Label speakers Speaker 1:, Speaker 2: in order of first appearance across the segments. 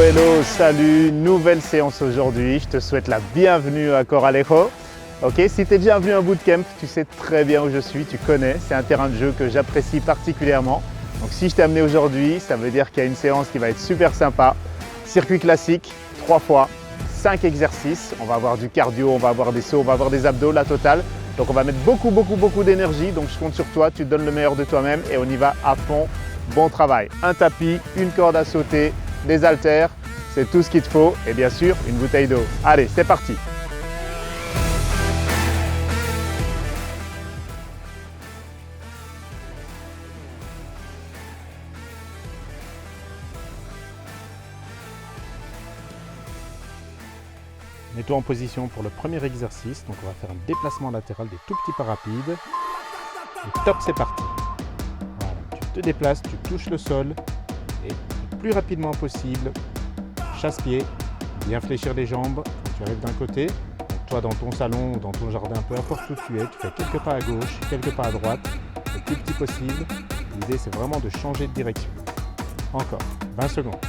Speaker 1: hello, salut, nouvelle séance aujourd'hui. Je te souhaite la bienvenue à Coralejo. Ok, si tu es déjà venu à un bootcamp, tu sais très bien où je suis, tu connais. C'est un terrain de jeu que j'apprécie particulièrement. Donc si je t'ai amené aujourd'hui, ça veut dire qu'il y a une séance qui va être super sympa. Circuit classique, 3 fois, 5 exercices. On va avoir du cardio, on va avoir des sauts, on va avoir des abdos, la totale. Donc on va mettre beaucoup d'énergie. Donc je compte sur toi, tu te donnes le meilleur de toi-même et on y va à fond. Bon travail. Un tapis, une corde à sauter, des haltères, c'est tout ce qu'il te faut. Et bien sûr, une bouteille d'eau. Allez, c'est parti. Mets-toi en position pour le premier exercice. Donc on va faire un déplacement latéral des tout petits pas rapides. Et top, c'est parti. Voilà. Tu te déplaces, tu touches le sol et le plus rapidement possible, chasse-pied, bien fléchir les jambes quand tu arrives d'un côté. Donc toi dans ton salon ou dans ton jardin, peu importe où tu es, tu fais quelques pas à gauche, quelques pas à droite, le plus petit possible. L'idée c'est vraiment de changer de direction. Encore, 20 secondes.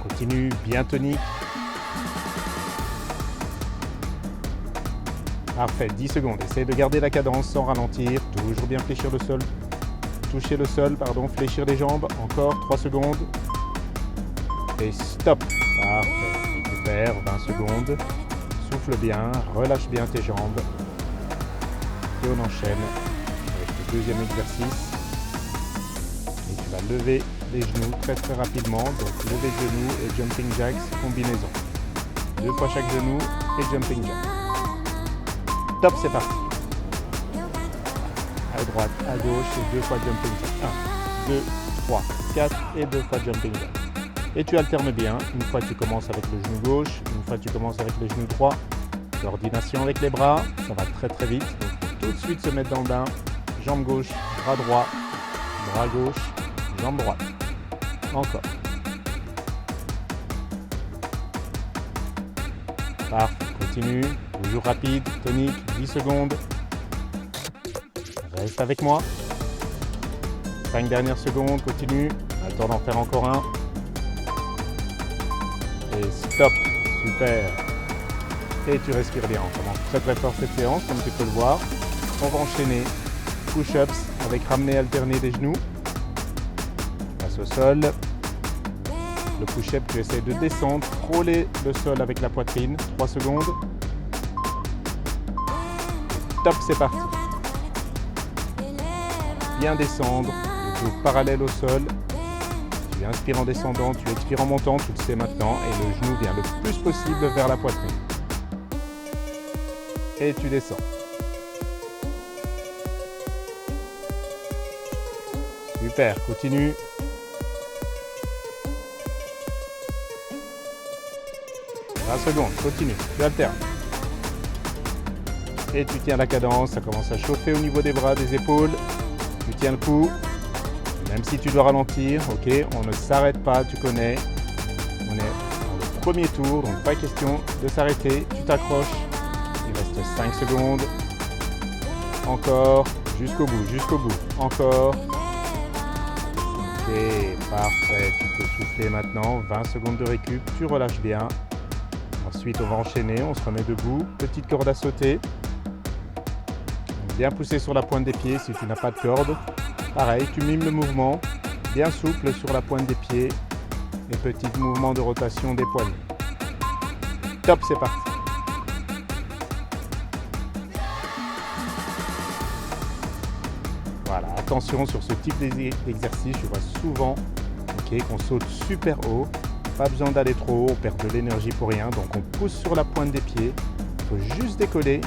Speaker 1: Continue, bien tonique. Parfait, 10 secondes. Essaye de garder la cadence sans ralentir. Toujours bien fléchir le sol. Toucher le sol, pardon, fléchir les jambes. Encore 3 secondes. Et stop. Parfait. Récupère 20 secondes. Souffle bien, relâche bien tes jambes. Et on enchaîne avec le deuxième exercice. Et tu vas lever les genoux très rapidement, donc lever de genoux et jumping jacks combinaison. 2 fois chaque genou et jumping jack. Top, c'est parti. À droite, à gauche et 2 fois jumping jack. 1, 2, 3, 4 et 2 fois jumping jack. Et tu alternes bien. Une fois tu commences avec le genou gauche, une fois tu commences avec le genou droit. Coordination avec les bras, ça va très vite. Donc tout de suite se mettre dans le bain. Jambe gauche, bras droit, bras gauche, jambe droite. Encore. Parfait, continue, toujours rapide, tonique, 10 secondes. Reste avec moi. 5 dernières secondes, continue. On a le temps d'en faire encore un. Et stop, super. Et tu respires bien, on commence très fort cette séance, comme tu peux le voir. On va enchaîner push-ups avec ramener alterner des genoux. Au sol. Le push-up, tu essaies de descendre, frôler le sol avec la poitrine. 3 secondes. Top, c'est parti. Bien descendre, le dos parallèle au sol. Tu inspires en descendant, tu expires en montant, tu le sais maintenant. Et le genou vient le plus possible vers la poitrine. Et tu descends. Super, continue. 20 secondes, continue, tu alternes. Et tu tiens la cadence, ça commence à chauffer au niveau des bras, des épaules. Tu tiens le coup, même si tu dois ralentir, ok, on ne s'arrête pas, tu connais. On est dans le premier tour, donc pas question de s'arrêter. Tu t'accroches, il reste 5 secondes. Encore, jusqu'au bout, encore. Ok, parfait, tu peux souffler maintenant, 20 secondes de récup, tu relâches bien. Ensuite, on va enchaîner, on se remet debout, petite corde à sauter. Bien pousser sur la pointe des pieds si tu n'as pas de corde. Pareil, tu mimes le mouvement, bien souple sur la pointe des pieds et petit mouvement de rotation des poignets. Top, c'est parti. Voilà, attention sur ce type d'exercice, je vois souvent qu'on saute super haut. Pas besoin d'aller trop haut, on perd de l'énergie pour rien. Donc on pousse sur la pointe des pieds. Il faut juste décoller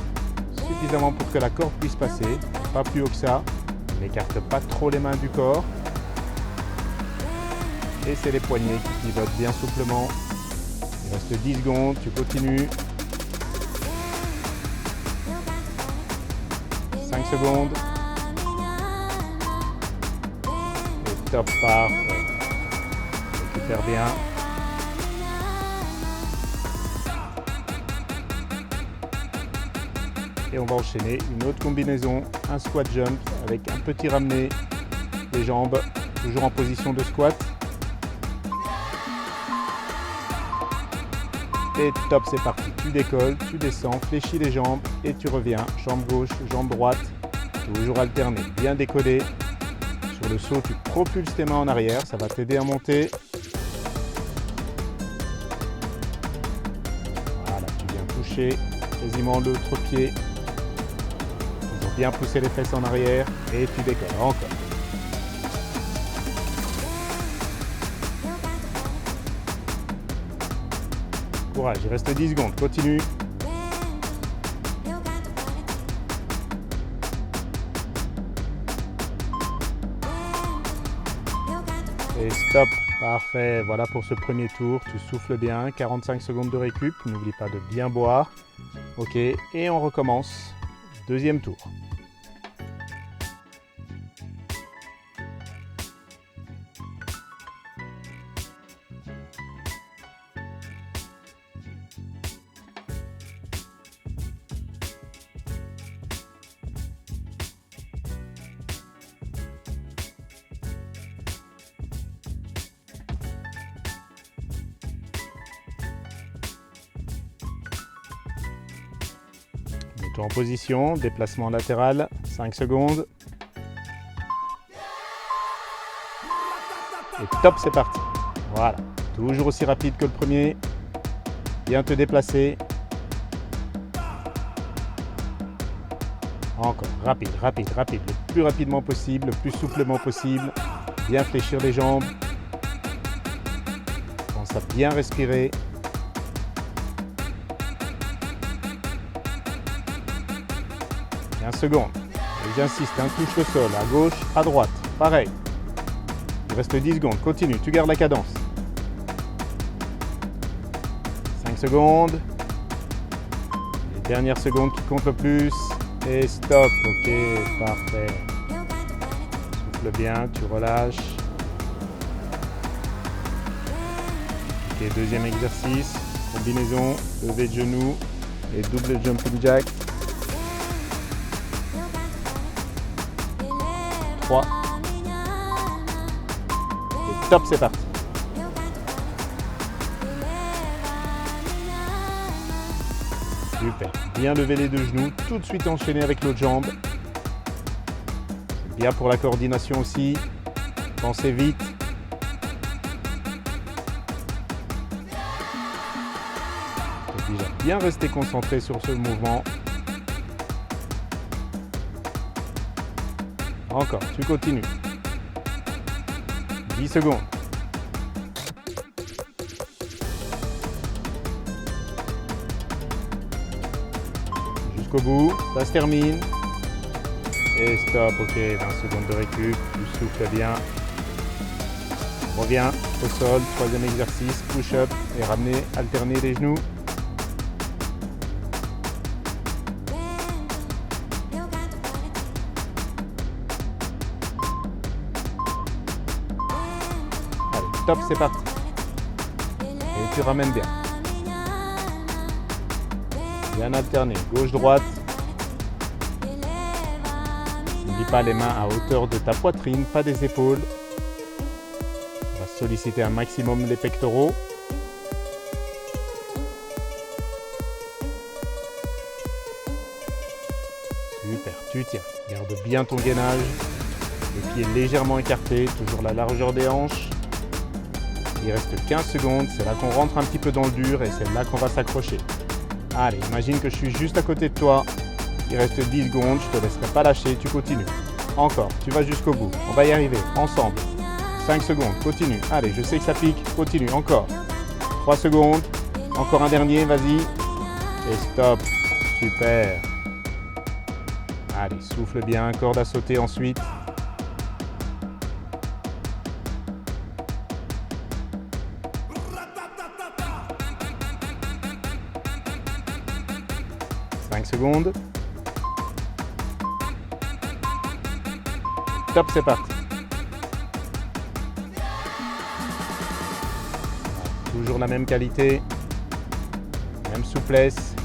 Speaker 1: suffisamment pour que la corde puisse passer. Pas plus haut que ça. On n'écarte pas trop les mains du corps. Et c'est les poignets qui pivotent bien souplement. Il reste 10 secondes, tu continues. 5 secondes. Et top, parfait. Récupère bien. Et on va enchaîner une autre combinaison, un squat jump avec un petit ramené des jambes, toujours en position de squat. Et top, c'est parti. Tu décolles, tu descends, fléchis les jambes et tu reviens. Jambe gauche, jambe droite, toujours alterné, bien décollé. Sur le saut, tu propulses tes mains en arrière, ça va t'aider à monter. Voilà, tu viens toucher quasiment l'autre pied. Toujours bien pousser les fesses en arrière et tu décolles. Encore. Courage, il reste 10 secondes, continue. Et stop, parfait, voilà pour ce premier tour, tu souffles bien, 45 secondes de récup, n'oublie pas de bien boire. Ok, et on recommence, deuxième tour. Mets-toi en position, déplacement latéral, 5 secondes. Et top, c'est parti. Voilà, toujours aussi rapide que le premier. Bien te déplacer. Encore, rapide, rapide, rapide. Le plus rapidement possible, le plus souplement possible. Bien fléchir les jambes. Pense à bien respirer. Et 1 seconde. Et j'insiste, touche le sol, à gauche, à droite. Pareil. Il reste 10 secondes. Continue, tu gardes la cadence. 5 secondes. Les dernières secondes qui comptent le plus. Et stop. Ok, parfait. Souffle bien, tu relâches. Ok, deuxième exercice. Combinaison, lever de genoux et double jumping jack. 3. Et top, c'est parti. Super. Bien lever les deux genoux, tout de suite enchaîner avec l'autre jambe. C'est bien pour la coordination aussi. Pensez vite. Et déjà bien rester concentré sur ce mouvement. Encore, tu continues. 10 secondes. Jusqu'au bout, ça se termine. Et stop, ok, 20 secondes de récup, tu souffles bien. Reviens au sol, troisième exercice, push-up et ramener, alterner les genoux. Top, c'est parti. Et tu ramènes bien. Bien alterné, gauche-droite. N'oublie pas les mains à hauteur de ta poitrine, pas des épaules. On va solliciter un maximum les pectoraux. Super, tu tiens. Garde bien ton gainage. Les pieds légèrement écartés, toujours la largeur des hanches. Il reste 15 secondes, c'est là qu'on rentre un petit peu dans le dur et c'est là qu'on va s'accrocher. Allez, imagine que je suis juste à côté de toi. Il reste 10 secondes, je ne te laisserai pas lâcher, tu continues. Encore, tu vas jusqu'au bout. On va y arriver, ensemble. 5 secondes, continue. Allez, je sais que ça pique, continue, encore. 3 secondes, encore un dernier, vas-y. Et stop, super. Allez, souffle bien, corde à sauter ensuite. Secondes. Top, c'est parti. Toujours la même qualité, même souplesse.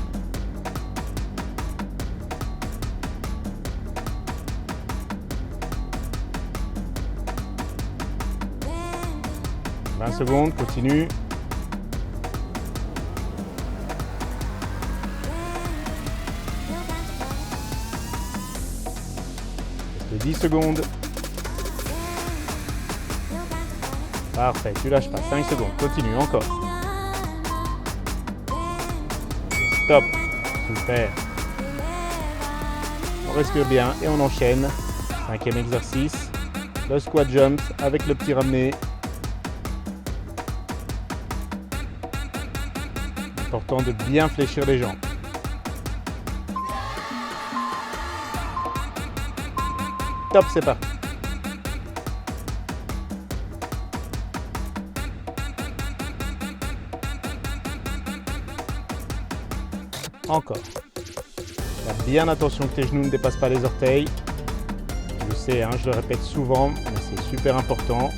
Speaker 1: « 20 secondes, continue. 10 secondes. Parfait, tu lâches pas. 5 secondes, continue encore. Et stop. Super. On respire bien et on enchaîne. 5e exercice. Le squat jump avec le petit ramené. Important de bien fléchir les jambes. Top, c'est parti. Encore. Fais bien attention que tes genoux ne dépassent pas les orteils. Je sais, je le répète souvent, mais c'est super important.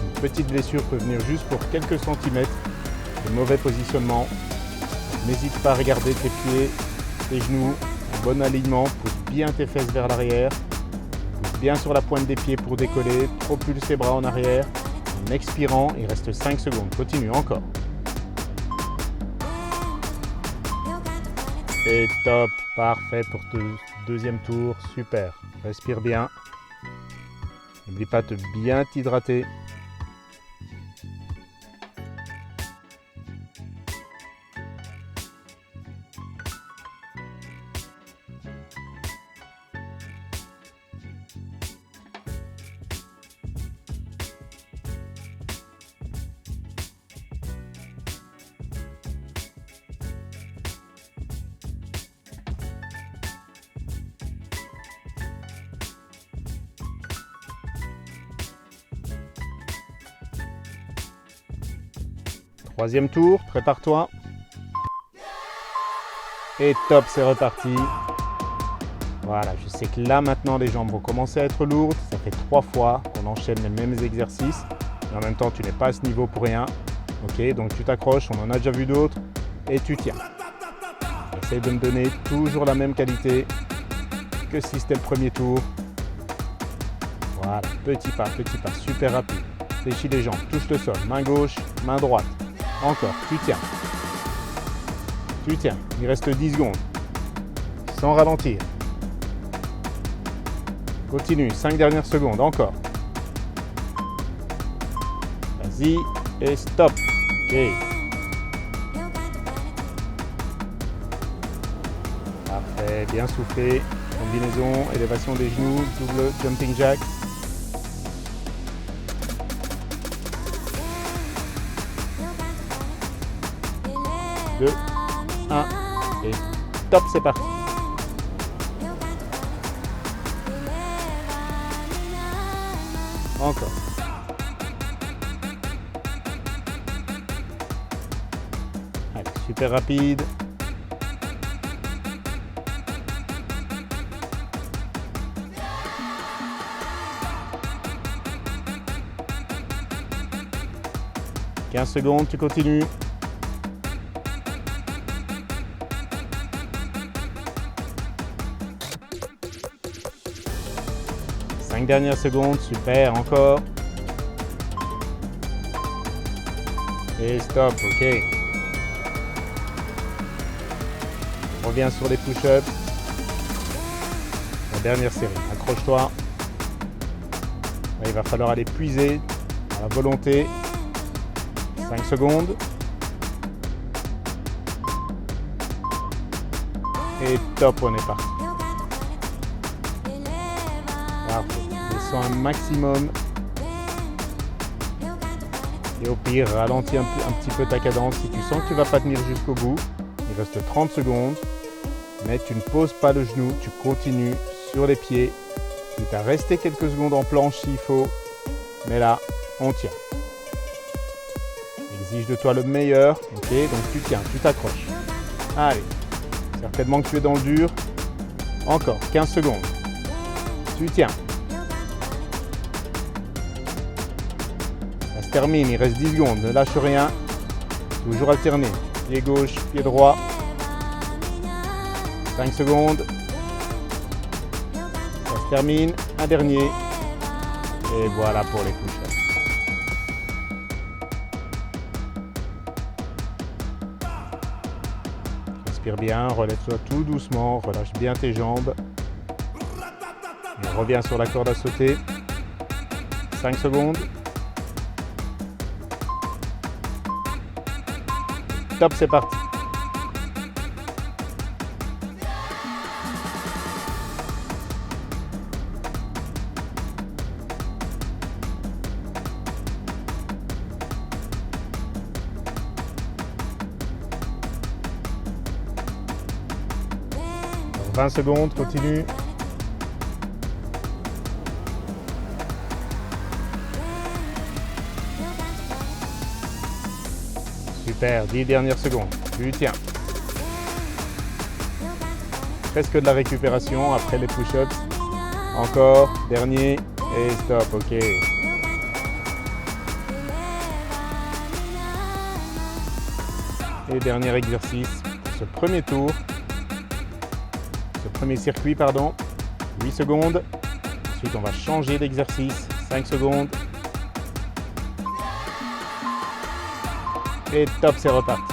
Speaker 1: Une petite blessure peut venir juste pour quelques centimètres de mauvais positionnement. N'hésite pas à regarder tes pieds, tes genoux, un bon alignement. Pousse bien tes fesses vers l'arrière. Pousse bien sur la pointe des pieds pour décoller. Propulse tes bras en arrière. En expirant, il reste 5 secondes. Continue encore. Et top, parfait pour ton deuxième tour, super. Respire bien. N'oublie pas de bien t'hydrater. Troisième tour, prépare-toi. Et top, c'est reparti. Voilà, je sais que là maintenant les jambes vont commencer à être lourdes. Ça fait 3 fois qu'on enchaîne les mêmes exercices. Et en même temps, tu n'es pas à ce niveau pour rien. Ok, donc tu t'accroches, on en a déjà vu d'autres. Et tu tiens. Essaye de me donner toujours la même qualité que si c'était le premier tour. Voilà, petit pas, super rapide. Fléchis les jambes, touche le sol, main gauche, main droite. Encore, tu tiens. Tu tiens, il reste 10 secondes. Sans ralentir. Continue, 5 dernières secondes, encore. Vas-y, et stop. Ok. Parfait, bien soufflé. Combinaison, élévation des genoux, double jumping jack. 2, 1 et top, c'est parti. Encore. Allez, super rapide. « 15 secondes, tu continues. » 5 dernières secondes, super, encore. Et stop, ok. On revient sur les push-ups. La dernière série, accroche-toi. Là, il va falloir aller puiser à la volonté. 5 secondes. Et top, on est parti. Descends un maximum. Et au pire, ralentis un petit peu ta cadence. Si tu sens que tu ne vas pas tenir jusqu'au bout, il reste 30 secondes. Mais tu ne poses pas le genou, tu continues sur les pieds. Quitte à rester quelques secondes en planche s'il faut. Mais là, on tient. Exige de toi le meilleur. Ok, donc tu tiens, tu t'accroches. Allez, certainement que tu es dans le dur. Encore, 15 secondes. Tu tiens. Ça se termine, il reste 10 secondes. Ne lâche rien. Toujours alterner. Pied gauche, pied droit. 5 secondes. Ça se termine. Un dernier. Et voilà pour les push-ups. Respire bien, relève-toi tout doucement, relâche bien tes jambes. Et Reviens sur la corde à sauter. 5 secondes. Top, c'est parti. Alors, 20 secondes, continue. Super, 10 dernières secondes. Tu tiens. Presque de la récupération après les push-ups. Encore, dernier et stop, ok. Et dernier exercice, ce premier tour, ce premier circuit, pardon. 8 secondes. Ensuite, on va changer d'exercice. 5 secondes. Et top, c'est reparti.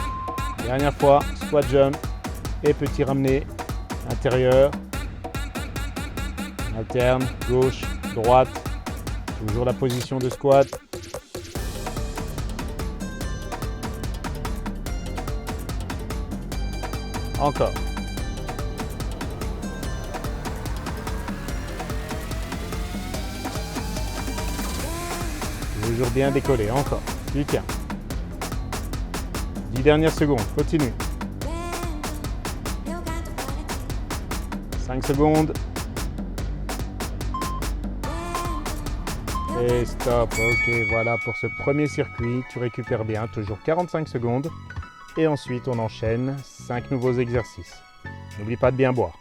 Speaker 1: Dernière fois, squat jump et petit ramené intérieur. Alterne, gauche, droite. Toujours la position de squat. Encore. Toujours bien décollé, encore. Tu tiens. 10 dernières secondes, continue. 5 secondes. Et stop, ok, voilà pour ce premier circuit, tu récupères bien, toujours 45 secondes. Et ensuite on enchaîne 5 nouveaux exercices. N'oublie pas de bien boire.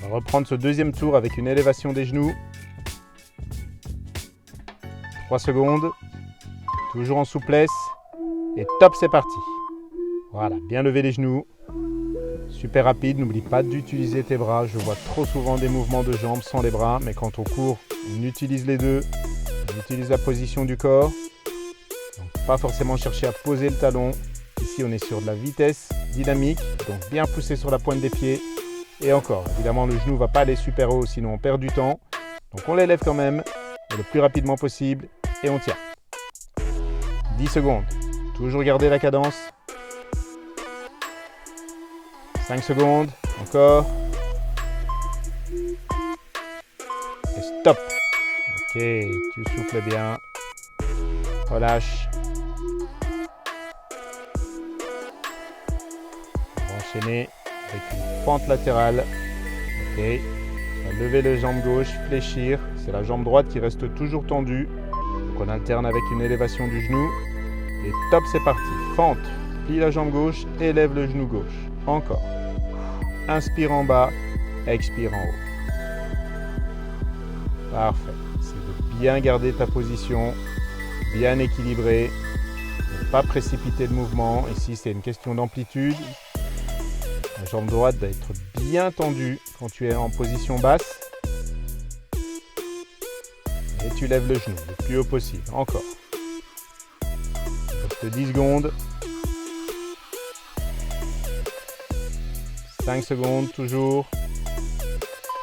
Speaker 1: On va reprendre ce deuxième tour avec une élévation des genoux. 3 secondes. Toujours en souplesse. Et top, c'est parti. Voilà, bien lever les genoux. Super rapide, n'oublie pas d'utiliser tes bras. Je vois trop souvent des mouvements de jambes sans les bras, mais quand on court, on utilise les deux. On utilise la position du corps. Donc, pas forcément chercher à poser le talon. Ici, on est sur de la vitesse dynamique, donc bien pousser sur la pointe des pieds. Et encore, évidemment, le genou ne va pas aller super haut, sinon on perd du temps. Donc on l'élève quand même, le plus rapidement possible, et on tient. 10 secondes. Toujours garder la cadence. 5 secondes. Encore. Et stop. Ok, tu souffles bien. Relâche. On va enchaîner avec une pente latérale. Ok. On va lever les jambes gauche, fléchir. C'est la jambe droite qui reste toujours tendue. Donc on alterne avec une élévation du genou. Et top, c'est parti. Fente. Plie la jambe gauche, élève le genou gauche. Encore. Inspire en bas, expire en haut. Parfait. C'est de bien garder ta position, bien équilibrée. Ne pas précipiter le mouvement. Ici, c'est une question d'amplitude. La jambe droite doit être bien tendue quand tu es en position basse. Et tu lèves le genou le plus haut possible. Encore. Il reste 10 secondes. 5 secondes toujours.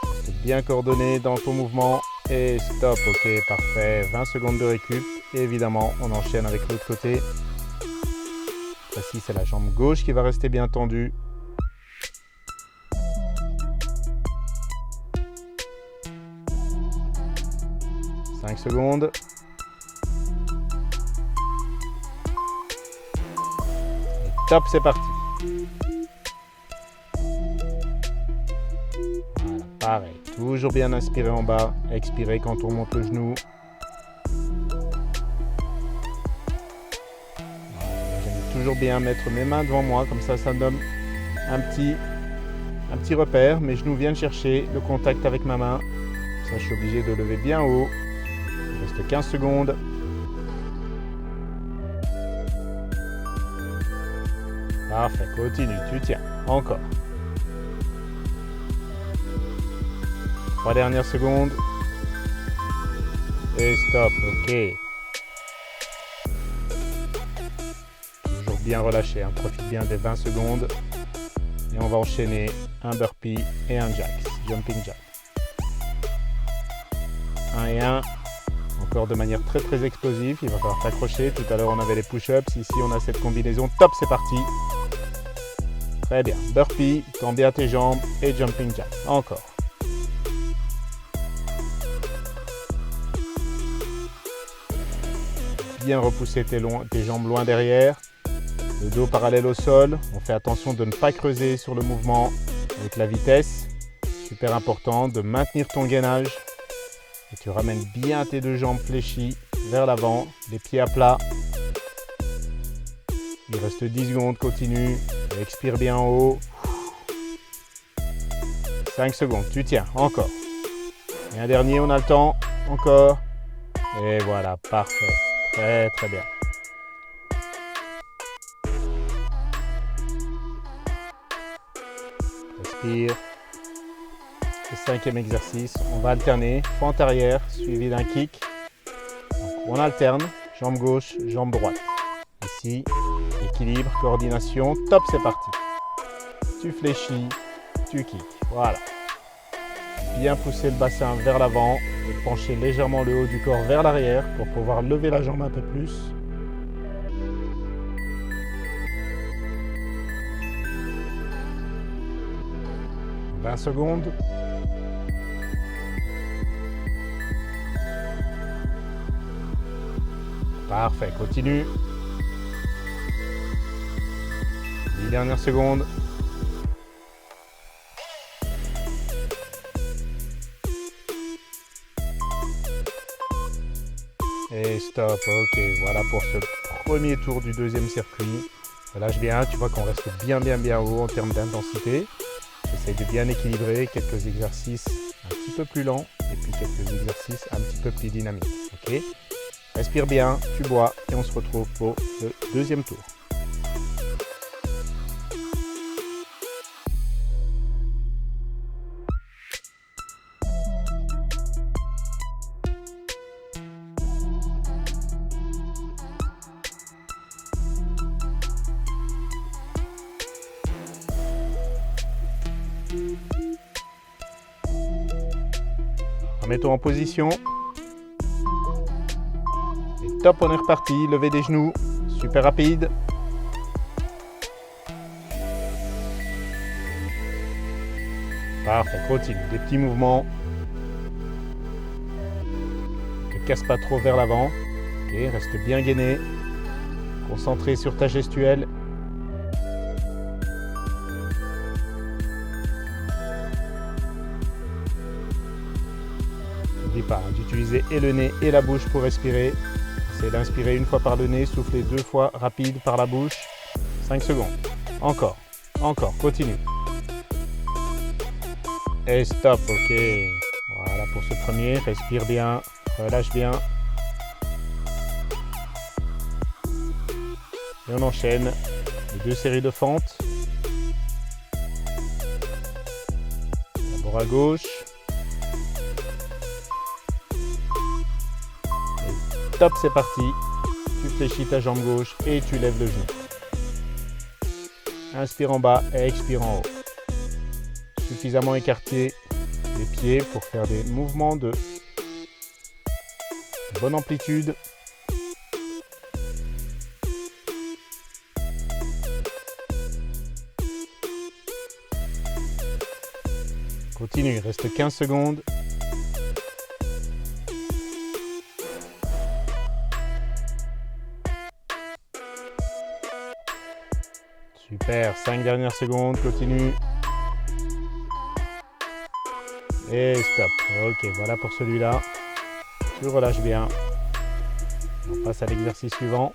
Speaker 1: Reste bien coordonné dans ton mouvement. Et stop. Ok, parfait. 20 secondes de récup. Et évidemment, on enchaîne avec l'autre côté. Ici, c'est la jambe gauche qui va rester bien tendue. « 5 secondes. Et top, c'est parti. Voilà, pareil. Toujours bien inspirer en bas, expirer quand on monte le genou. J'aime toujours bien mettre mes mains devant moi, comme ça me donne un petit repère. Mes genoux viennent chercher le contact avec ma main. Ça, je suis obligé de lever bien haut. Il reste 15 secondes. Parfait, continue, tu tiens. Encore. 3 dernières secondes. Et stop, ok. Toujours bien relâché, hein. Profite bien des 20 secondes. Et on va enchaîner un burpee et un jack, jumping jack. 1 et 1. Encore de manière très très explosive, il va falloir t'accrocher. Tout à l'heure on avait les push-ups, ici on a cette combinaison. Top, c'est parti. Très bien, burpee, tends bien tes jambes et jumping jack. Encore. Bien repousser tes jambes loin derrière. Le dos parallèle au sol. On fait attention de ne pas creuser sur le mouvement avec la vitesse. Super important de maintenir ton gainage. Et tu ramènes bien tes deux jambes fléchies vers l'avant, les pieds à plat. Il reste 10 secondes, continue. Expire bien en haut. 5 secondes, tu tiens, encore. Et un dernier, on a le temps, encore. Et voilà, parfait. Très très bien. Respire. Le 5e exercice, on va alterner fente arrière suivi d'un kick. Donc, on alterne, jambe gauche, jambe droite. Ici, équilibre, coordination, top, c'est parti. Tu fléchis, tu kicks, voilà. Bien pousser le bassin vers l'avant et pencher légèrement le haut du corps vers l'arrière pour pouvoir lever la jambe un peu plus. « 20 secondes. Parfait, continue. 10 dernières secondes. Et stop, ok, voilà pour ce premier tour du deuxième circuit. Relâche bien, tu vois qu'on reste bien haut en termes d'intensité. J'essaye de bien équilibrer, quelques exercices un petit peu plus lents et puis quelques exercices un petit peu plus dynamiques. Ok, respire bien, tu bois et on se retrouve pour le deuxième tour. Remets-toi en position. Et top, on est reparti. Levez des genoux. Super rapide. Parfait, continue. Des petits mouvements. Ne te casse pas trop vers l'avant. Ok, reste bien gainé. Concentré sur ta gestuelle. N'oublie pas d'utiliser et le nez et la bouche pour respirer. C'est d'inspirer une fois par le nez, souffler 2 fois rapide par la bouche. 5 secondes. Encore, continue. Et stop, ok. Voilà pour ce premier, respire bien, relâche bien. Et on enchaîne les 2 séries de fentes. D'abord à gauche. Et top, c'est parti. Tu fléchis ta jambe gauche et tu lèves le genou. Inspire en bas et expire en haut. Suffisamment écarter les pieds pour faire des mouvements de bonne amplitude. Continue, il reste 15 secondes. Super, 5 dernières secondes, continue. Et stop. Ok, voilà pour celui-là. Tu relâches bien. On passe à l'exercice suivant.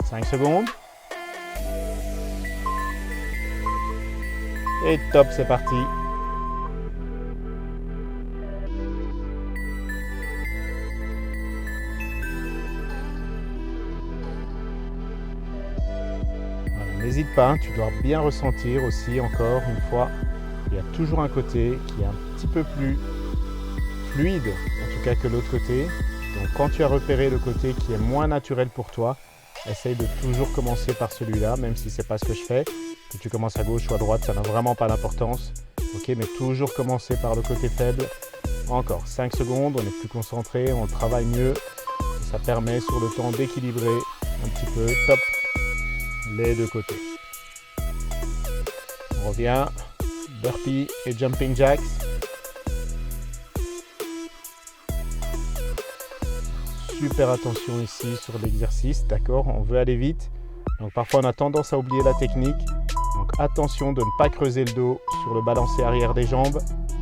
Speaker 1: « 5 secondes. Et top, c'est parti. n'hésite pas, hein, tu dois bien ressentir aussi, encore une fois, il y a toujours un côté qui est un petit peu plus fluide, en tout cas que l'autre côté. Donc quand tu as repéré le côté qui est moins naturel pour toi, essaye de toujours commencer par celui-là, même si ce n'est pas ce que je fais. Que tu commences à gauche ou à droite, ça n'a vraiment pas d'importance. Ok, mais toujours commencer par le côté faible. Encore 5 secondes, on est plus concentré, on travaille mieux. Et ça permet sur le temps d'équilibrer un petit peu, top, les deux côtés. On revient, burpee et jumping jacks. Super attention ici sur l'exercice, d'accord? On veut aller vite, donc parfois on a tendance à oublier la technique. Donc attention de ne pas creuser le dos sur le balancé arrière des jambes.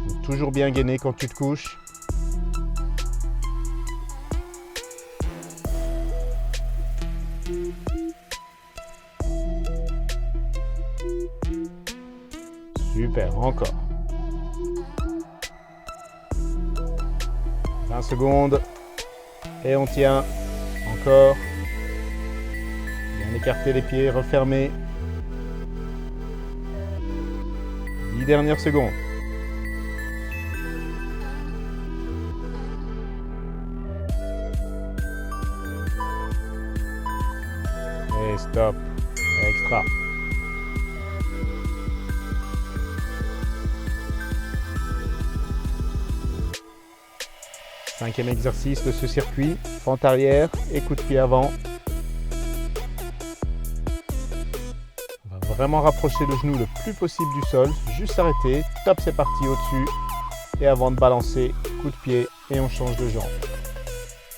Speaker 1: Donc, toujours bien gainer quand tu te couches. Super, encore. 20 secondes. Et on tient. Encore. Bien écarter les pieds, refermer. 10 dernières secondes. Et stop. Extra. Cinquième exercice de ce circuit. Fente arrière et coup de pied avant. On va vraiment rapprocher le genou le plus possible du sol. Juste s'arrêter. Top, c'est parti au-dessus. Et avant de balancer, coup de pied et on change de jambe.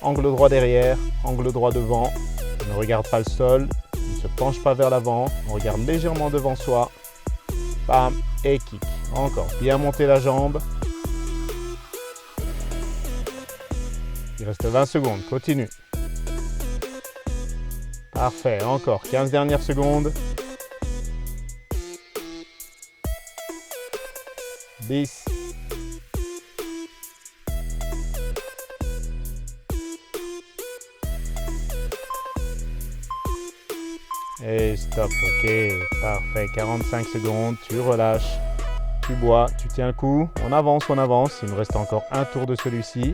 Speaker 1: Angle droit derrière, angle droit devant. On ne regarde pas le sol. On ne se penche pas vers l'avant. On regarde légèrement devant soi. Bam et kick. Encore. Bien monter la jambe. Il reste 20 secondes, continue. Parfait, encore 15 dernières secondes. 10. Et stop, ok, parfait, 45 secondes, tu relâches, tu bois, tu tiens le coup, on avance, il nous reste encore un tour de celui-ci.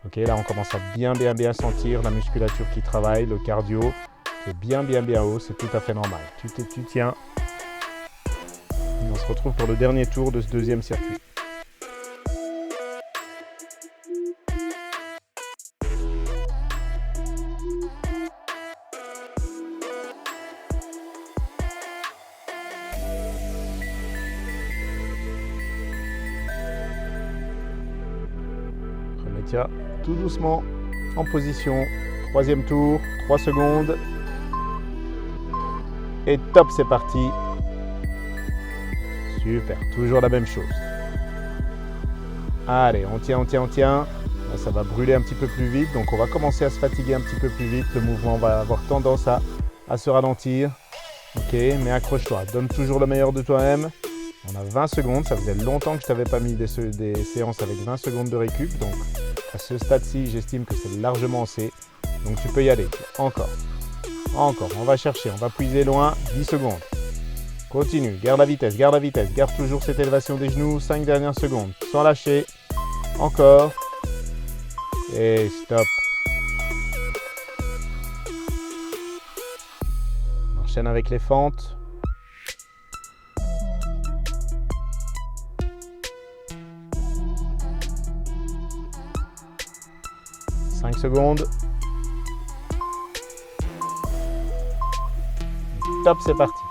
Speaker 1: Ok, là on commence à bien sentir la musculature qui travaille, le cardio, c'est bien haut, c'est tout à fait normal. Tu tiens. Et on se retrouve pour le dernier tour de ce deuxième circuit. Remettez tout doucement en position. Troisième tour, 3 secondes. Et top, c'est parti. Super, toujours la même chose. Allez, on tient. Là, ça va brûler un petit peu plus vite, donc on va commencer à se fatiguer un petit peu plus vite. Le mouvement va avoir tendance à se ralentir. Ok, mais accroche-toi, donne toujours le meilleur de toi-même. On a 20 secondes, ça faisait longtemps que je t'avais pas mis des séances avec 20 secondes de récup, donc à ce stade-ci, j'estime que c'est largement assez. Donc tu peux y aller, encore, on va chercher, on va puiser loin, 10 secondes. Continue, garde la vitesse, garde toujours cette élévation des genoux, 5 dernières secondes, sans lâcher, encore, et stop. On enchaîne avec les fentes. Secondes. Top, c'est parti.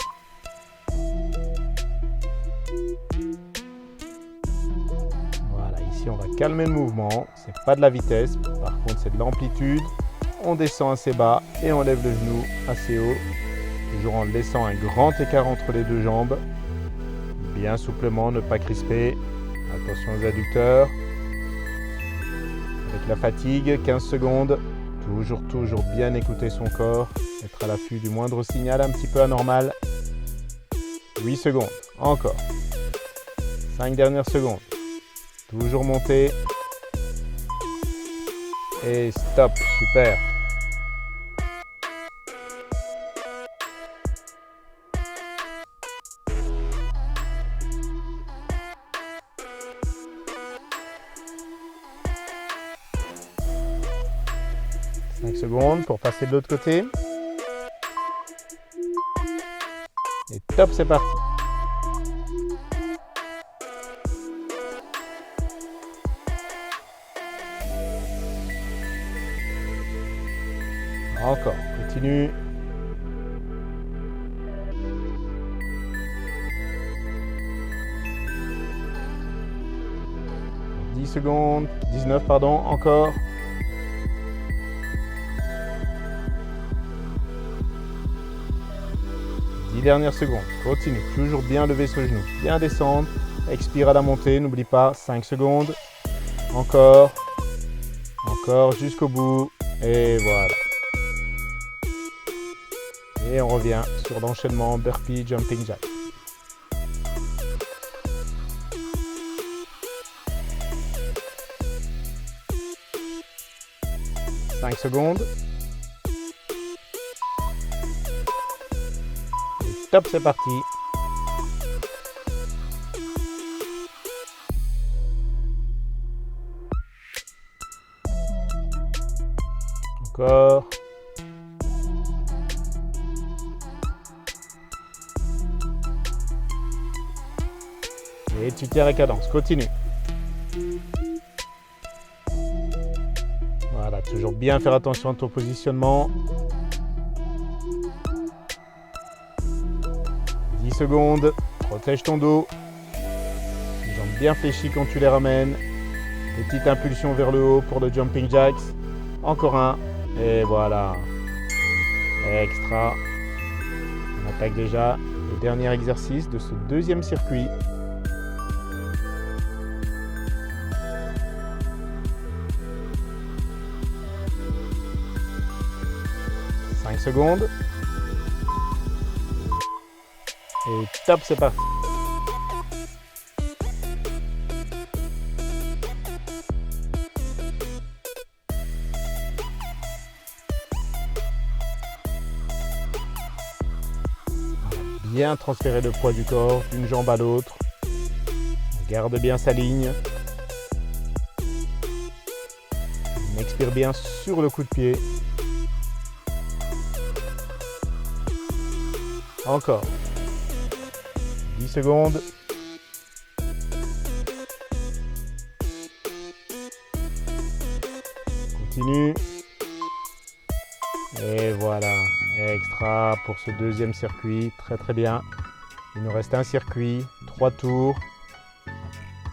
Speaker 1: Voilà, ici on va calmer le mouvement. C'est pas de la vitesse, par contre c'est de l'amplitude. On descend assez bas et on lève le genou assez haut. Toujours en laissant un grand écart entre les deux jambes. Bien souplement, ne pas crisper. Attention aux adducteurs. Avec la fatigue, 15 secondes, toujours bien écouter son corps, être à l'affût du moindre signal un petit peu anormal. 8 secondes, encore. 5 dernières secondes. Toujours monter. Et stop, super. 5 secondes pour passer de l'autre côté. Et top, c'est parti. Encore, continue. « 10 secondes, 19 pardon, encore. » 10 dernières secondes, continue, toujours bien lever ce genou, bien descendre, expire à la montée, n'oublie pas, 5 secondes, encore, jusqu'au bout, et voilà. Et on revient sur l'enchaînement burpee jumping jack. « 5 secondes. Et top, c'est parti. Encore. Et tu tiens la cadence, continue. Voilà, toujours bien faire attention à ton positionnement. 10 secondes, protège ton dos. Les jambes bien fléchies quand tu les ramènes. Petite impulsion vers le haut pour le jumping jacks. Encore un. Et voilà. Extra. On attaque déjà le dernier exercice de ce deuxième circuit. Secondes. Et top, c'est parti. Bien transférer le poids du corps d'une jambe à l'autre. Garde bien sa ligne. On expire bien sur le coup de pied. Encore. 10 secondes. Continue. Et voilà. Extra pour ce deuxième circuit. Très très bien. Il nous reste un circuit. 3 tours.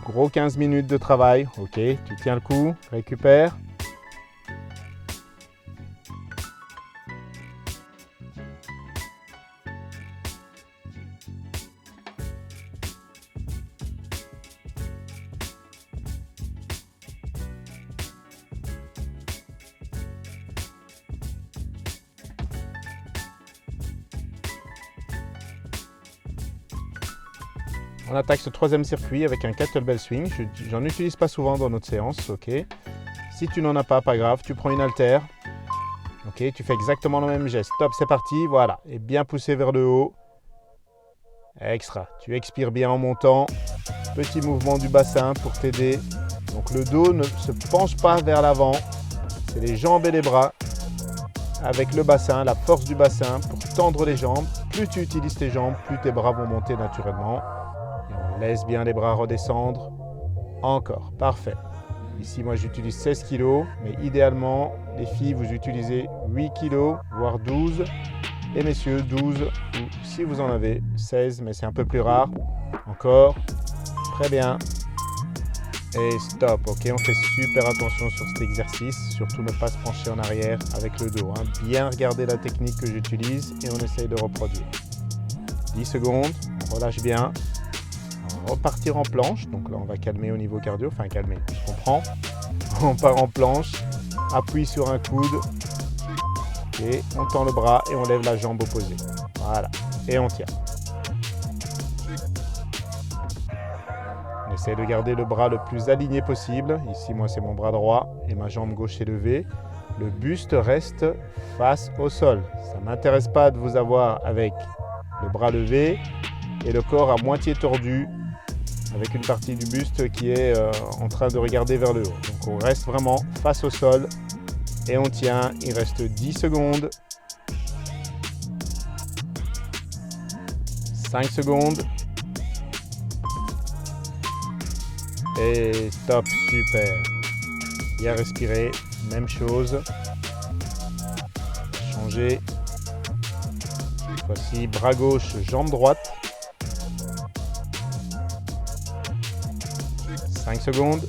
Speaker 1: Gros 15 minutes de travail. Ok, tu tiens le coup. Récupère. On attaque ce troisième circuit avec un kettlebell swing. J'en utilise pas souvent dans notre séance, ok. Si tu n'en as pas grave, tu prends une haltère. Ok, tu fais exactement le même geste. Top, c'est parti, voilà. Et bien poussé vers le haut. Extra. Tu expires bien en montant. Petit mouvement du bassin pour t'aider. Donc le dos ne se penche pas vers l'avant. C'est les jambes et les bras. Avec le bassin, la force du bassin pour tendre les jambes. Plus tu utilises tes jambes, plus tes bras vont monter naturellement. Et on laisse bien les bras redescendre. Encore, parfait. Ici, moi, j'utilise 16 kg, mais idéalement, les filles, vous utilisez 8 kg, voire 12. Et messieurs, 12, ou si vous en avez, 16, mais c'est un peu plus rare. Encore, très bien. Et stop, ok, on fait super attention sur cet exercice, surtout ne pas se pencher en arrière avec le dos. Hein. Bien regarder la technique que j'utilise et on essaye de reproduire. 10 secondes, on relâche bien. On va repartir en planche, donc là on va calmer au niveau cardio, enfin calmer, je comprends. On part en planche, appuie sur un coude, et on tend le bras et on lève la jambe opposée. Voilà, et on tient. On essaie de garder le bras le plus aligné possible. Ici, moi, c'est mon bras droit et ma jambe gauche est levée. Le buste reste face au sol. Ça ne m'intéresse pas de vous avoir avec le bras levé et le corps à moitié tordu avec une partie du buste qui est en train de regarder vers le haut. Donc, on reste vraiment face au sol Et on tient, il reste 10 secondes. 5 secondes. Et stop, super. Bien respirer, même chose. Changer. Cette fois-ci, bras gauche, jambe droite. 5 secondes.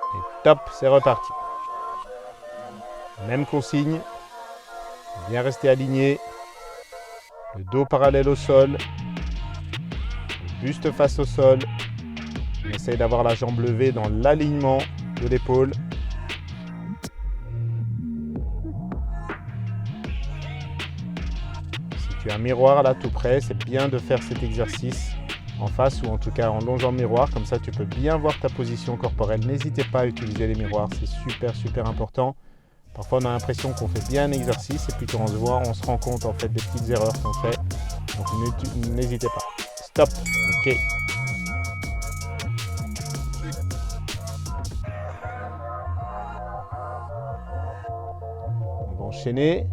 Speaker 1: Et top, c'est reparti. Même consigne. Bien rester aligné. Le dos parallèle au sol. Le buste face au sol. On essaye d'avoir la jambe levée dans l'alignement de l'épaule. Si tu as un miroir là tout près, c'est bien de faire cet exercice en face ou en tout cas en longeant le miroir. Comme ça, tu peux bien voir ta position corporelle. N'hésitez pas à utiliser les miroirs, c'est super important. Parfois, on a l'impression qu'on fait bien un exercice et puis quand on se voit, on se rend compte en fait des petites erreurs qu'on fait. Donc, n'hésitez pas. Stop. Ok. On va enchaîner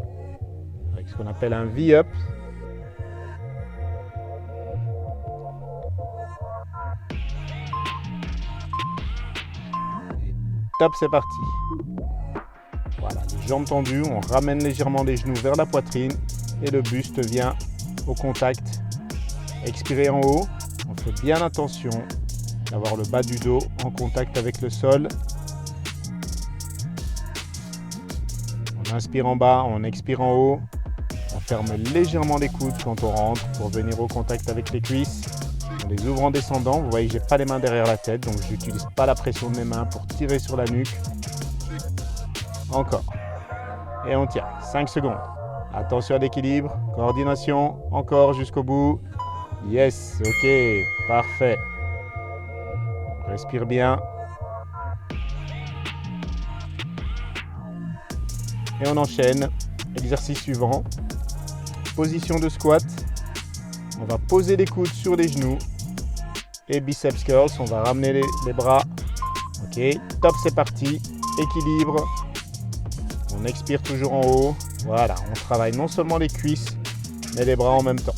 Speaker 1: avec ce qu'on appelle un V-up. Top, c'est parti. Voilà, les jambes tendues, on ramène légèrement les genoux vers la poitrine et le buste vient au contact. Expirez en haut, on fait bien attention d'avoir le bas du dos en contact avec le sol. On inspire en bas, on expire en haut. On ferme légèrement les coudes quand on rentre pour venir au contact avec les cuisses. On les ouvre en descendant. Vous voyez, j'ai pas les mains derrière la tête, donc je n'utilise pas la pression de mes mains pour tirer sur la nuque. Encore. Et on tient. 5 secondes. Attention à l'équilibre. Coordination. Encore jusqu'au bout. Yes. Ok. Parfait. Respire bien. Et on enchaîne. Exercice suivant. Position de squat. On va poser les coudes sur les genoux. Et biceps curls. On va ramener les bras. Ok. Top, c'est parti. Équilibre. On expire toujours en haut. Voilà, on travaille non seulement les cuisses, mais les bras en même temps.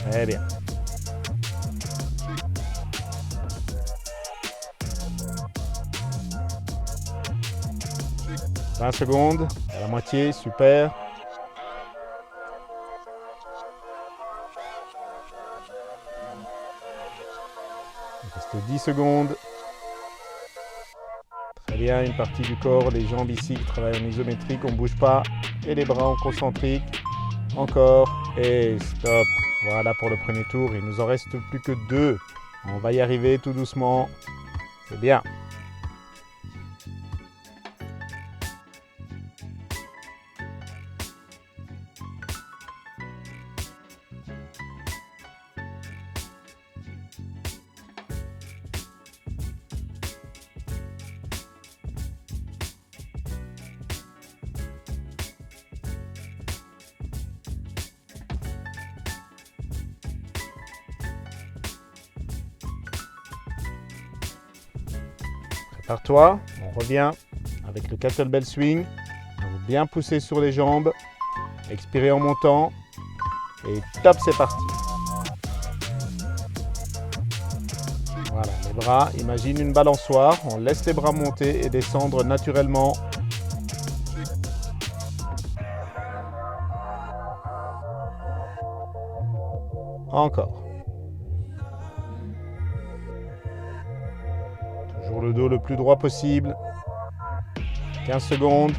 Speaker 1: Très bien. « 20 secondes, à la moitié, super. Il reste 10 secondes. Très bien, une partie du corps, les jambes ici qui travaillent en isométrique, on ne bouge pas. Et les bras en concentrique. Encore. Et stop. Voilà pour le premier tour. Il nous en reste plus que 2. On va y arriver tout doucement. C'est bien. Prépare-toi, on revient avec le kettlebell swing. On va bien pousser sur les jambes. Expirez en montant. Et top, c'est parti. Voilà, les bras, imagine une balançoire. On laisse les bras monter et descendre naturellement. Encore. Toujours le dos le plus droit possible. 15 secondes.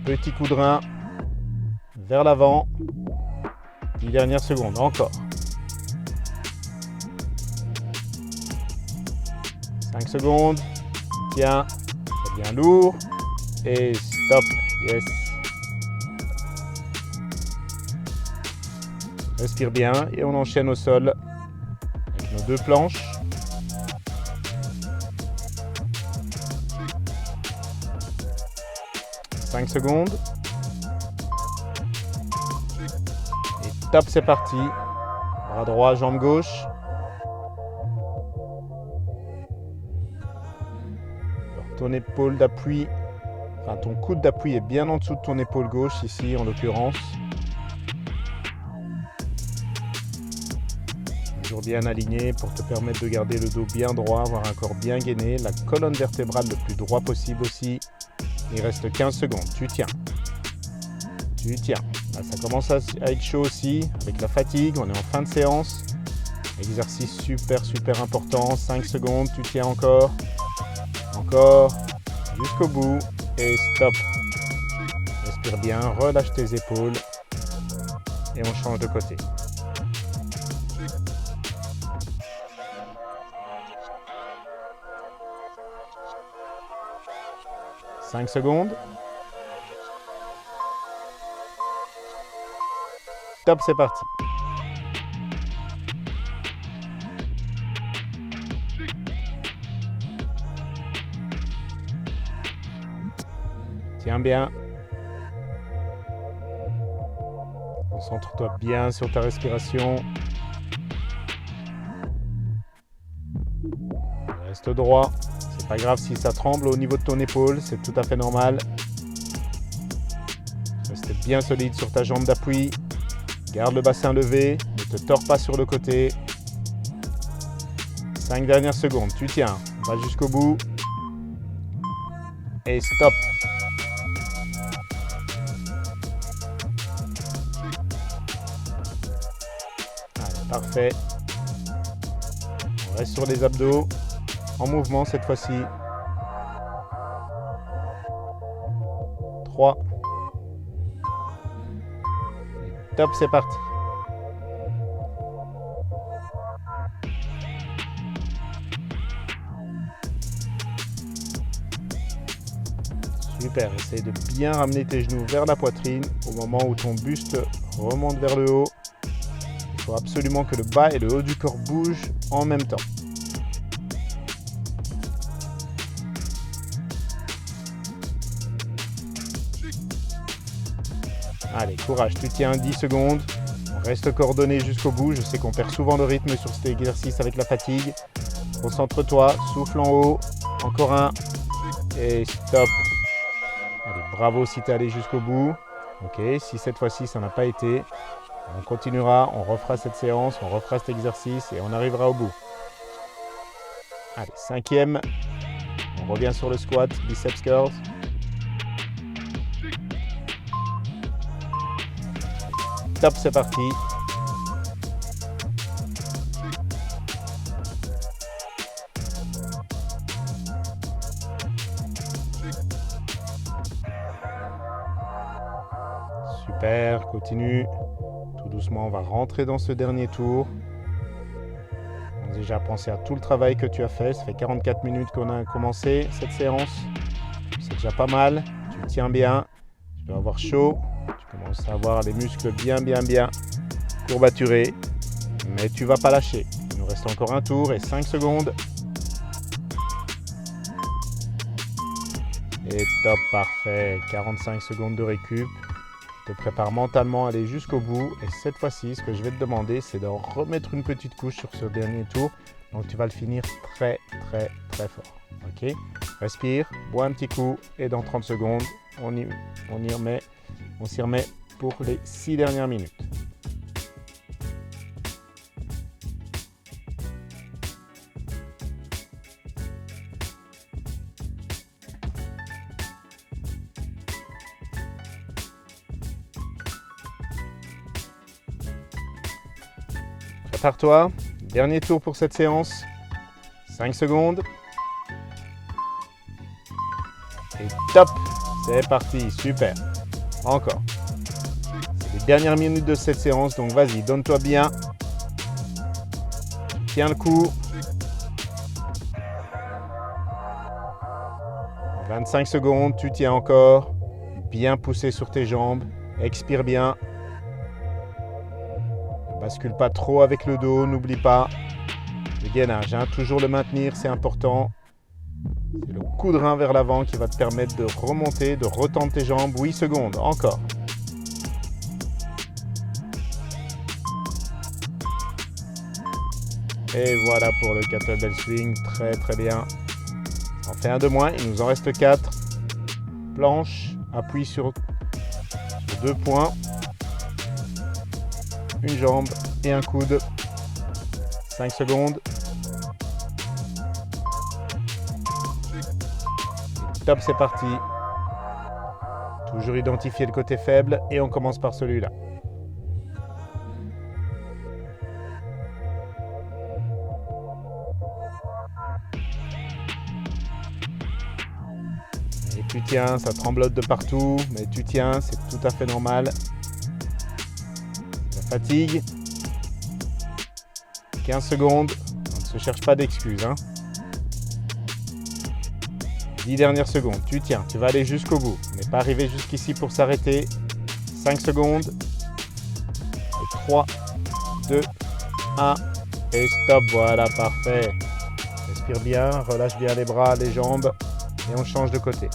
Speaker 1: Petit coup de rein. Vers l'avant. 10 dernières secondes. Encore. 5 secondes. Tiens. C'est bien lourd. Et stop. Yes. Respire bien et on enchaîne au sol avec nos 2 planches. « 5 secondes. Et top, c'est parti. Bras droit, jambe gauche. ton épaule d'appui, enfin ton coude d'appui est bien en dessous de ton épaule gauche ici en l'occurrence. Toujours bien aligné pour te permettre de garder le dos bien droit, avoir un corps bien gainé, la colonne vertébrale le plus droit possible aussi. Il reste 15 secondes, tu tiens. Tu tiens. Là, ça commence à être chaud aussi avec la fatigue, on est en fin de séance. Exercice super important, 5 secondes, tu tiens encore. Encore, jusqu'au bout et stop. Respire bien, relâche tes épaules et on change de côté. « 5 secondes. Top, c'est parti. Tiens bien. Concentre-toi bien sur ta respiration. Reste droit. C'est pas grave si ça tremble au niveau de ton épaule, c'est tout à fait normal. Reste bien solide sur ta jambe d'appui. Garde le bassin levé, ne te tords pas sur le côté. 5 dernières secondes, tu tiens. Va jusqu'au bout. Et stop. Allez, parfait. On reste sur les abdos. En mouvement cette fois-ci. 3. Top, c'est parti. Super, essaye de bien ramener tes genoux vers la poitrine au moment où ton buste remonte vers le haut. Il faut absolument que le bas et le haut du corps bougent en même temps. Allez, courage, tu tiens 10 secondes. On reste coordonné jusqu'au bout. Je sais qu'on perd souvent le rythme sur cet exercice avec la fatigue. Concentre-toi, souffle en haut. Encore un. Et stop. Allez, bravo si tu es allé jusqu'au bout. Ok, si cette fois-ci ça n'a pas été, on continuera, on refera cette séance, on refera cet exercice et on arrivera au bout. Allez, 5e. On revient sur le squat, biceps curls. Top, c'est parti. Super, continue. Tout doucement, on va rentrer dans ce dernier tour. On a déjà pensé à tout le travail que tu as fait. Ça fait 44 minutes qu'on a commencé cette séance. C'est déjà pas mal. Tu tiens bien. Tu dois avoir chaud. Tu commences à avoir les muscles bien courbaturés. Mais tu ne vas pas lâcher. Il nous reste encore un tour et 5 secondes. Et top, parfait. 45 secondes de récup. Te prépare mentalement à aller jusqu'au bout. Et cette fois-ci, ce que je vais te demander, c'est de remettre une petite couche sur ce dernier tour. Donc tu vas le finir très fort. Ok ? Respire, bois un petit coup et dans 30 secondes, on s'y remet pour les 6 dernières minutes. Prépare-toi, dernier tour pour cette séance, 5 secondes. Et top, c'est parti, super. Encore. C'est les dernières minutes de cette séance, donc vas-y, donne-toi bien. Tiens le coup. 25 secondes, tu tiens encore. Bien poussé sur tes jambes, expire bien. Ne bascule pas trop avec le dos, n'oublie pas. Le gainage, toujours le maintenir, c'est important. C'est le coup de rein vers l'avant qui va te permettre de remonter, de retendre tes jambes. 8 secondes, encore. Et voilà pour le kettlebell swing, très bien. On fait un de moins, il nous en reste 4. Planche, appui sur 2 points. Une jambe et un coude. 5 secondes. Top, c'est parti. Toujours identifier le côté faible et on commence par celui-là. Et tu tiens, ça tremblote de partout, mais tu tiens, c'est tout à fait normal. La fatigue. 15 secondes, on ne se cherche pas d'excuses. 10 dernières secondes, tu tiens, tu vas aller jusqu'au bout. On n'est pas arrivé jusqu'ici pour s'arrêter. 5 secondes. Et 3, 2, 1. Et stop, voilà, parfait. Respire bien, relâche bien les bras, les jambes. Et on change de côté.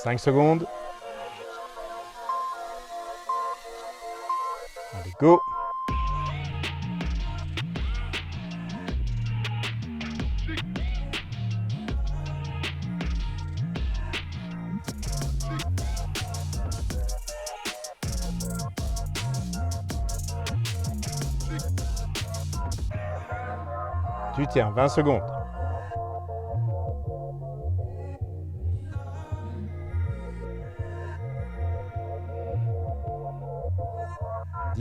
Speaker 1: « 5 secondes. Allez, go. Tu tiens, 20 secondes.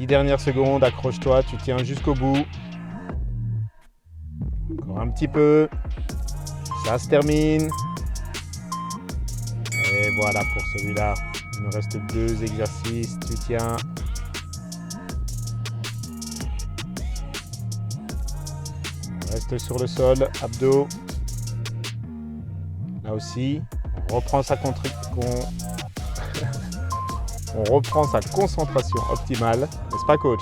Speaker 1: Dernière seconde, accroche-toi, tu tiens jusqu'au bout. Encore un petit peu. Ça se termine. Et voilà pour celui-là. Il nous reste 2 exercices, tu tiens. On reste sur le sol, abdos. Là aussi, on reprend sa On reprend sa concentration optimale, n'est-ce pas coach?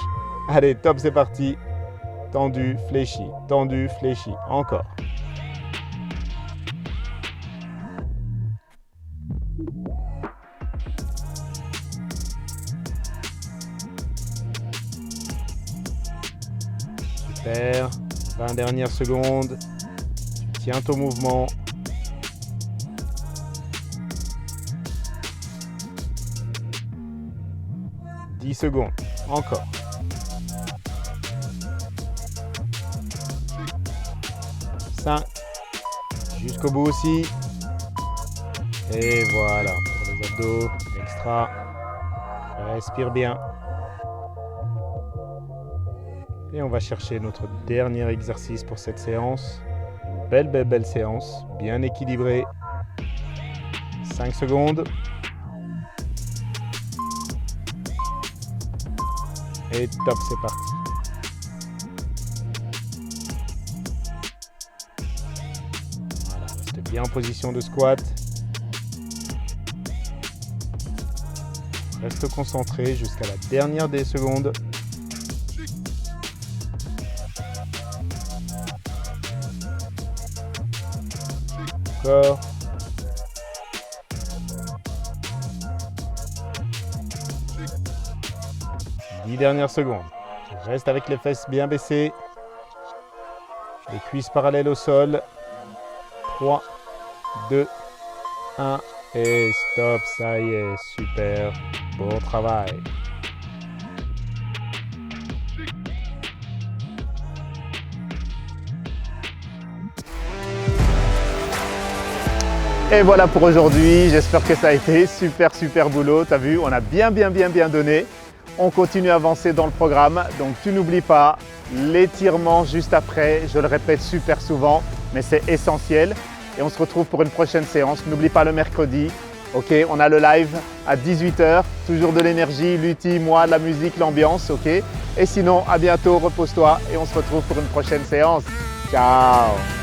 Speaker 1: Allez, top, c'est parti. Tendu, fléchi, encore. Super, 20 dernières secondes. Tu tiens ton mouvement. Secondes, encore. 5, jusqu'au bout aussi. Et voilà, pour les abdos, extra. Respire bien. Et on va chercher notre dernier exercice pour cette séance. Une belle séance, bien équilibrée. 5 secondes. Et top, c'est parti. Voilà, reste bien en position de squat. Reste concentré jusqu'à la dernière des secondes. Encore. Dernière seconde. Reste avec les fesses bien baissées. Les cuisses parallèles au sol. 3, 2, 1 et stop. Ça y est, super. Bon travail. Et voilà pour aujourd'hui. J'espère que ça a été super boulot. T'as vu, on a bien donné. On continue à avancer dans le programme, donc tu n'oublies pas l'étirement juste après, je le répète super souvent, mais c'est essentiel. Et on se retrouve pour une prochaine séance. N'oublie pas le mercredi, ok? On a le live à 18 h, toujours de l'énergie, l'outil, moi, la musique, l'ambiance, ok? Et sinon, à bientôt, repose-toi et on se retrouve pour une prochaine séance. Ciao!